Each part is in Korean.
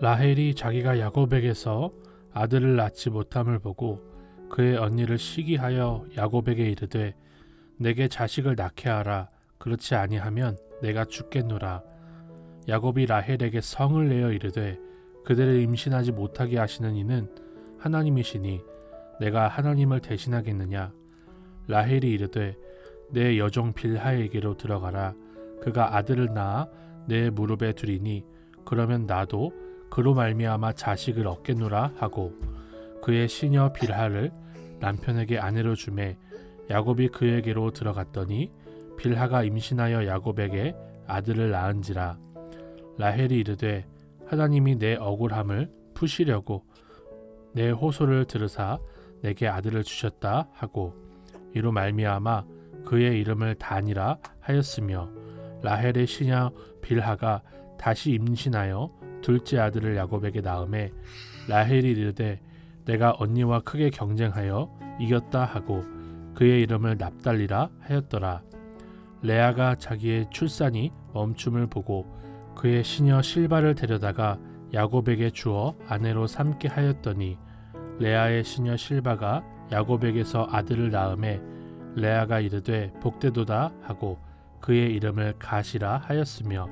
라헬이 자기가 야곱에게서 아들을 낳지 못함을 보고 그의 언니를 시기하여 야곱에게 이르되 내게 자식을 낳게 하라. 그렇지 아니하면 내가 죽겠노라. 야곱이 라헬에게 성을 내어 이르되 그대를 임신하지 못하게 하시는 이는 하나님이시니 내가 하나님을 대신하겠느냐. 라헬이 이르되 내 여종 빌하에게로 들어가라. 그가 아들을 낳아 내 무릎에 두리니 그러면 나도 그로 말미암아 자식을 얻겠노라 하고 그의 시녀 빌하를 남편에게 아내로 주매 야곱이 그에게로 들어갔더니 빌하가 임신하여 야곱에게 아들을 낳은지라. 라헬이 이르되 하나님이 내 억울함을 푸시려고 내 호소를 들으사 내게 아들을 주셨다 하고 이로 말미암아 그의 이름을 단이라 하였으며 라헬의 시녀 빌하가 다시 임신하여 둘째 아들을 야곱에게 낳음에 라헬이 이르되 내가 언니와 크게 경쟁하여 이겼다 하고 그의 이름을 납달리라 하였더라. 레아가 자기의 출산이 멈춤을 보고 그의 시녀 실바를 데려다가 야곱에게 주어 아내로 삼게 하였더니 레아의 시녀 실바가 야곱에게서 아들을 낳음에 레아가 이르되 복되도다 하고 그의 이름을 가시라 하였으며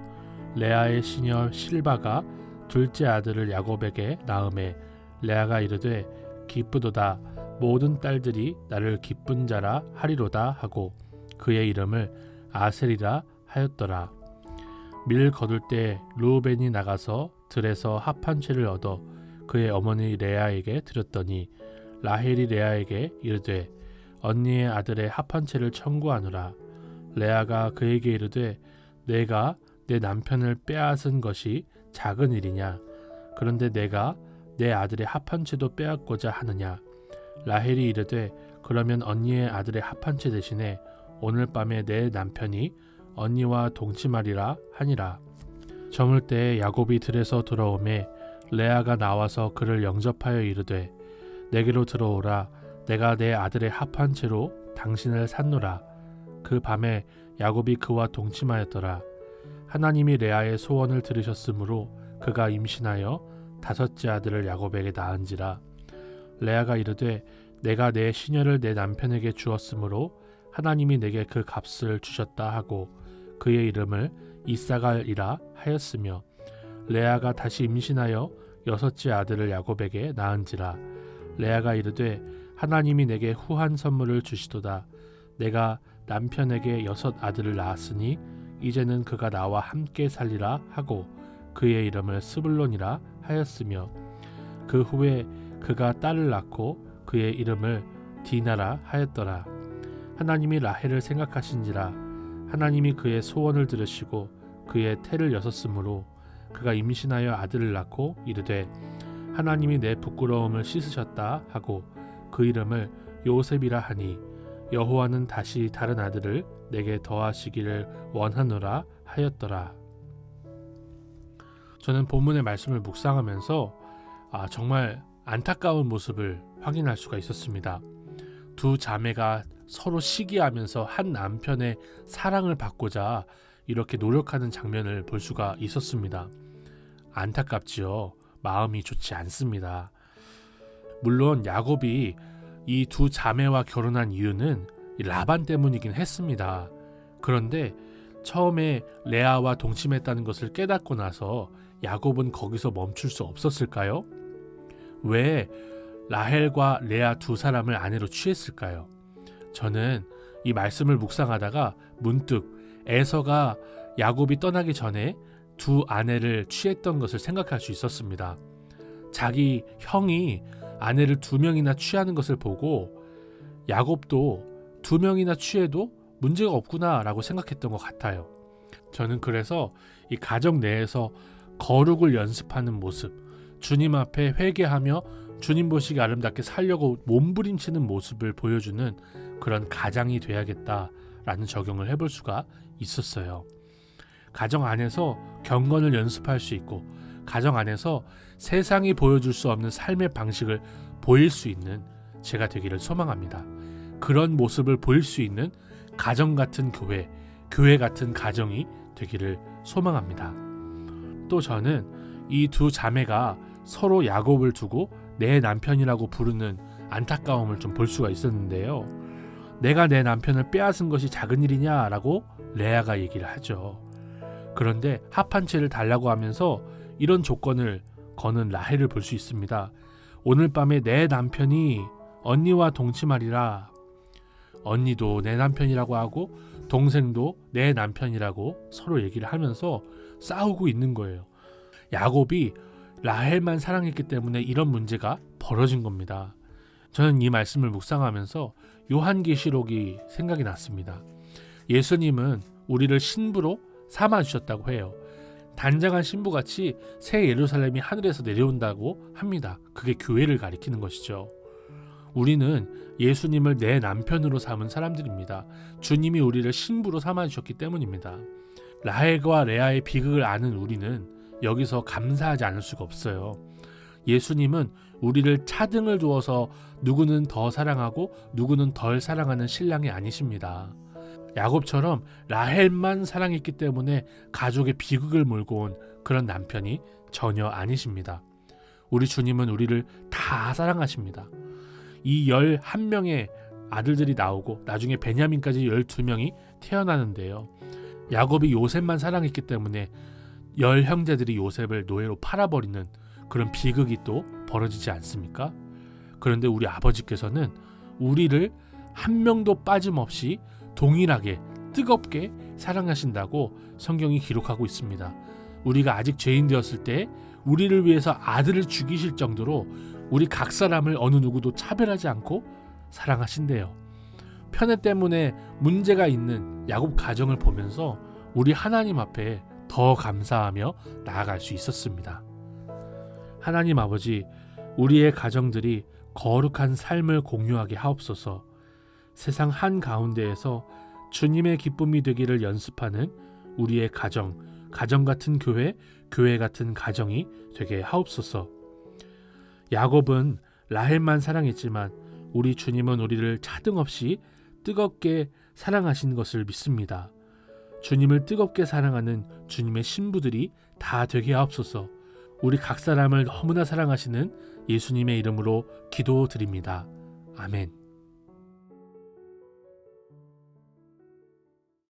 레아의 시녀 실바가 둘째 아들을 야곱에게 낳음에 레아가 이르되 기쁘도다 모든 딸들이 나를 기쁜 자라 하리로다 하고 그의 이름을 아셀이라 하였더라. 밀 거둘 때 르우벤이 나가서 들에서 합 한 채를 얻어 그의 어머니 레아에게 드렸더니 라헬이 레아에게 이르되 언니의 아들의 합 한 채를 청구하노라. 레아가 그에게 이르되 내가 내 남편을 빼앗은 것이 작은 일이냐. 그런데 내가 내 아들의 합 한 채도 빼앗고자 하느냐. 라헬이 이르되 그러면 언니의 아들의 합 한 채 대신에 오늘 밤에 내 남편이 언니와 동침하리라 하니라. 저물 때 야곱이 들에서 돌아오매 레아가 나와서 그를 영접하여 이르되 내게로 들어오라. 내가 내 아들의 합 한 채로 당신을 샀노라. 그 밤에 야곱이 그와 동침하였더라. 하나님이 레아의 소원을 들으셨으므로 그가 임신하여 다섯째 아들을 야곱에게 낳은지라. 레아가 이르되 내가 내 시녀를 내 남편에게 주었으므로 하나님이 내게 그 값을 주셨다 하고 그의 이름을 이사갈이라 하였으며 레아가 다시 임신하여 여섯째 아들을 야곱에게 낳은지라. 레아가 이르되 하나님이 내게 후한 선물을 주시도다. 내가 남편에게 여섯 아들을 낳았으니 이제는 그가 나와 함께 살리라 하고 그의 이름을 스불론이라 하였으며 그 후에 그가 딸을 낳고 그의 이름을 디나라 하였더라. 하나님이 라헬을 생각하신지라. 하나님이 그의 소원을 들으시고 그의 태를 여섰으므로 그가 임신하여 아들을 낳고 이르되 하나님이 내 부끄러움을 씻으셨다 하고 그 이름을 요셉이라 하니 여호와는 다시 다른 아들을 내게 더하시기를 원하노라 하였더라. 저는 본문의 말씀을 묵상하면서 정말 안타까운 모습을 확인할 수가 있었습니다. 두 자매가 서로 시기하면서 한 남편의 사랑을 받고자 이렇게 노력하는 장면을 볼 수가 있었습니다. 안타깝지요. 마음이 좋지 않습니다. 물론 야곱이 이 두 자매와 결혼한 이유는 라반 때문이긴 했습니다. 그런데 처음에 레아와 동침했다는 것을 깨닫고 나서 야곱은 거기서 멈출 수 없었을까요? 왜 라헬과 레아 두 사람을 아내로 취했을까요? 저는 이 말씀을 묵상하다가 문득 에서가 야곱이 떠나기 전에 두 아내를 취했던 것을 생각할 수 있었습니다. 자기 형이 아내를 두 명이나 취하는 것을 보고 야곱도 두 명이나 취해도 문제가 없구나라고 생각했던 것 같아요. 저는 그래서 이 가정 내에서 거룩을 연습하는 모습, 주님 앞에 회개하며 주님 보시기 아름답게 살려고 몸부림치는 모습을 보여주는 그런 가장이 돼야겠다라는 적용을 해볼 수가 있었어요. 가정 안에서 경건을 연습할 수 있고 가정 안에서 세상이 보여줄 수 없는 삶의 방식을 보일 수 있는 제가 되기를 소망합니다. 그런 모습을 보일 수 있는 가정 같은 교회 같은 가정이 되기를 소망합니다. 또 저는 이 두 자매가 서로 야곱을 두고 내 남편이라고 부르는 안타까움을 좀 볼 수가 있었는데요. 내가 내 남편을 빼앗은 것이 작은 일이냐라고 레아가 얘기를 하죠. 그런데 합한 채를 달라고 하면서 이런 조건을 거는 라헬을 볼 수 있습니다. 오늘 밤에 내 남편이 언니와 동침하리라. 언니도 내 남편이라고 하고 동생도 내 남편이라고 서로 얘기를 하면서 싸우고 있는 거예요. 야곱이 라헬만 사랑했기 때문에 이런 문제가 벌어진 겁니다. 저는 이 말씀을 묵상하면서 요한계시록이 생각이 났습니다. 예수님은 우리를 신부로 삼아주셨다고 해요. 단장한 신부같이 새 예루살렘이 하늘에서 내려온다고 합니다. 그게 교회를 가리키는 것이죠. 우리는 예수님을 내 남편으로 삼은 사람들입니다. 주님이 우리를 신부로 삼아주셨기 때문입니다. 라헬과 레아의 비극을 아는 우리는 여기서 감사하지 않을 수가 없어요. 예수님은 우리를 차등을 두어서 누구는 더 사랑하고 누구는 덜 사랑하는 신랑이 아니십니다. 야곱처럼 라헬만 사랑했기 때문에 가족의 비극을 몰고 온 그런 남편이 전혀 아니십니다. 우리 주님은 우리를 다 사랑하십니다. 이 11명의 아들들이 나오고 나중에 베냐민까지 12명이 태어나는데요. 야곱이 요셉만 사랑했기 때문에 10형제들이 요셉을 노예로 팔아버리는 그런 비극이 또 벌어지지 않습니까? 그런데 우리 아버지께서는 우리를 한 명도 빠짐없이 동일하게 뜨겁게 사랑하신다고 성경이 기록하고 있습니다. 우리가 아직 죄인 되었을 때 우리를 위해서 아들을 죽이실 정도로 우리 각 사람을 어느 누구도 차별하지 않고 사랑하신대요. 편애 때문에 문제가 있는 야곱 가정을 보면서 우리 하나님 앞에 더 감사하며 나아갈 수 있었습니다. 하나님 아버지, 우리의 가정들이 거룩한 삶을 공유하게 하옵소서. 세상 한가운데에서 주님의 기쁨이 되기를 연습하는 우리의 가정 같은 교회, 교회 같은 가정이 되게 하옵소서. 야곱은 라헬만 사랑했지만 우리 주님은 우리를 차등 없이 뜨겁게 사랑하신 것을 믿습니다. 주님을 뜨겁게 사랑하는 주님의 신부들이 다 되게 하옵소서. 우리 각 사람을 너무나 사랑하시는 예수님의 이름으로 기도드립니다. 아멘.